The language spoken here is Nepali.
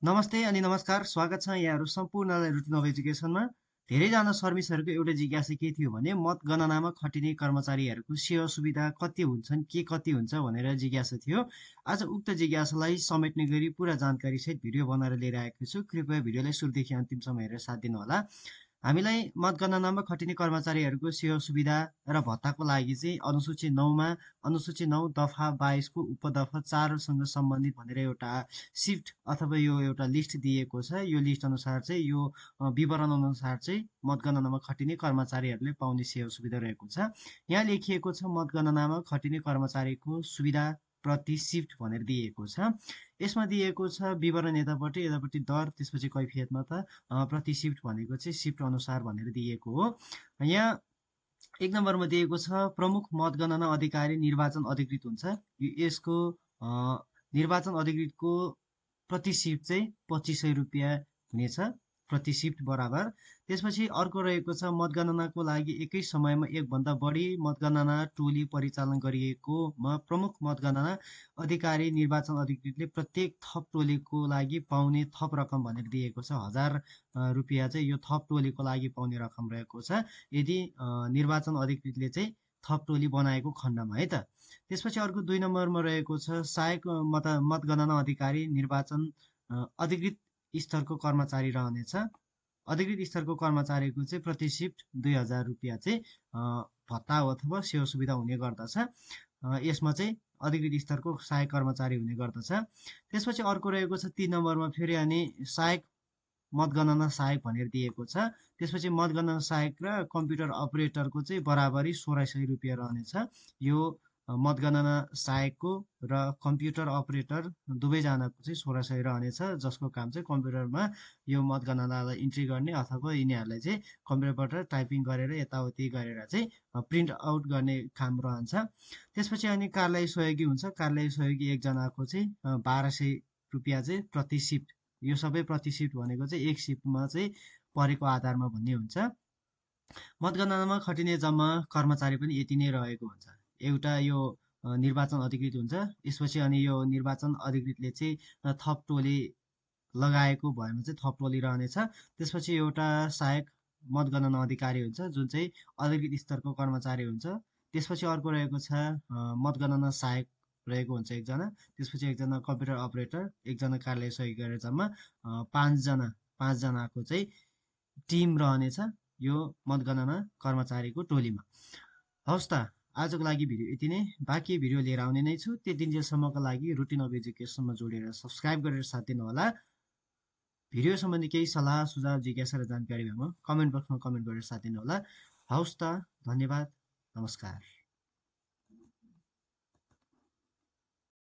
नमस्ते अनि नमस्कार, स्वागत छ यहाँहरू सम्पूर्णलाई रुटिन अफ एजुकेसनमा। धेरैजना सर्भिसहरूको एउटा जिज्ञासा के थियो भने मतगणनामा खटिने कर्मचारीहरूको सेवा सुविधा कति हुन्छन्, के कति हुन्छ भनेर जिज्ञासा थियो। आज उक्त जिज्ञासालाई समेट्ने गरी पुरा जानकारी सहित भिडियो बनाएर लिएर आएको छु। कृपया भिडियोलाई सुरुदेखि अन्तिमसम्म हेरेर साथ दिनुहोला। हामीलाई मतगणनामा खटिने कर्मचारीहरूको सेवा सुविधा र भत्ताको लागि चाहिँ अनुसूची 9मा अनुसूची 9 दफा 22को उपदफा 4सँग सम्बन्धित भनेर एउटा सिफ्ट अथवा यो एउटा लिस्ट दिएको छ। यो लिस्ट अनुसार चाहिँ यो विवरण अनुसार चाहिँ मतगणनामा खटिने कर्मचारीहरूले पाउने सेवा सुविधा रहेको छ। यहाँ लेखिएको छ मतगणनामा खटिने कर्मचारीको सुविधा प्रति सिफ्ट भनेर दिएको छ। यसमा दिएको छ विवरण यतापट्टि दर, त्यसपछि कैफियतमा त प्रति सिफ्ट भनेको चाहिँ सिफ्ट अनुसार भनेर दिएको हो। यहाँ 1 नम्बरमा दिएको छ प्रमुख मतगणना अधिकारी निर्वाचन अधिकृत हुन्छ। यसको निर्वाचन अधिकृतको प्रति सिफ्ट चाहिँ 2500 रुपियाँ हुनेछ, प्रति सिफ्ट बराबर। त्यसपछि अर्को रहेको छ मतगणनाको लागि एकै समयमा एकभन्दा बढी मतगणना टोली परिचालन गरिएकोमा प्रमुख मतगणना अधिकारी निर्वाचन अधिकृतले प्रत्येक थप टोलीको लागि पाउने थप रकम भनेर दिएको छ। 1000 रुपियाँ चाहिँ यो थप टोलीको लागि पाउने रकम रहेको छ, यदि निर्वाचन अधिकृतले चाहिँ थप टोली बनाएको खण्डमा है त। त्यसपछि अर्को 2 नम्बरमा रहेको छ सहायक मतगणना अधिकारी निर्वाचन अधिकृत स्तरको कर्मचारी रहनेछ। अधिकृत स्तरको कर्मचारीको चाहिँ प्रति सिफ्ट 2000 रुपियाँ चाहिँ भत्ता अथवा सेवा सुविधा हुने गर्दछ। यसमा चाहिँ अधिकृत स्तरको सहायक कर्मचारी हुने गर्दछ। त्यसपछि अर्को रहेको छ 3 नम्बरमा फेरि अनि सहायक मतगणना सहायक भनेर दिएको छ। त्यसपछि मतगणना सहायक र कम्प्युटर अपरेटरको चाहिँ बराबरी 1600 रुपियाँ रहनेछ। यो मतगणना सहायकको र कम्प्युटर अपरेटर दुवैजनाको चाहिँ 1600 रहनेछ, जसको काम चाहिँ कम्प्युटरमा यो मतगणनालाई इन्ट्री गर्ने अथवा यिनीहरूलाई चाहिँ कम्प्युटरबाट टाइपिङ गरेर यताउति गरेर चाहिँ प्रिन्ट आउट गर्ने काम रहन्छ। त्यसपछि अनि कार्यालय सहयोगी हुन्छ। कार्यालय सहयोगी एकजनाको चाहिँ 1200 रुपियाँ चाहिँ प्रति सिफ्ट। यो सबै प्रति सिफ्ट भनेको चाहिँ एक सिफ्टमा चाहिँ परेको आधारमा भन्ने हुन्छ। मतगणनामा खटिने जम्मा कर्मचारी पनि यति नै रहेको हुन्छ। एउटा यो निर्वाचन अधिकृत हुन्छ। यसपछि अनि यो निर्वाचन अधिकृतले चाहिँ थप टोली लगाएको भएमा चाहिँ थप टोली रहनेछ। त्यसपछि एउटा सहायक मतगणना अधिकारी हुन्छ, जुन चाहिँ अधिकृत स्तरको कर्मचारी हुन्छ। त्यसपछि अर्को रहेको छ मतगणना सहायक रहेको हुन्छ एकजना। त्यसपछि एकजना कम्प्युटर अपरेटर, एकजना कार्यालय सहयोगी गरेर जम्मा 5जनाको चाहिँ टिम रहनेछ यो मतगणना कर्मचारीको टोलीमा। हवस् त, आजको लागि भिडियो यति नै। बाँकी भिडियो लिएर आउने नै छु। त्यतिन्जेलसम्मको लागि रुटिन अफ एजुकेसनमा जोडेर सब्सक्राइब गरेर साथ दिनुहोला। भिडियो सम्बन्धी केही सल्लाह सुझाव जिज्ञासा र जानकारी भएमा कमेन्ट बक्समा कमेन्ट गरेर साथ दिनुहोला। हवस् त, धन्यवाद, नमस्कार।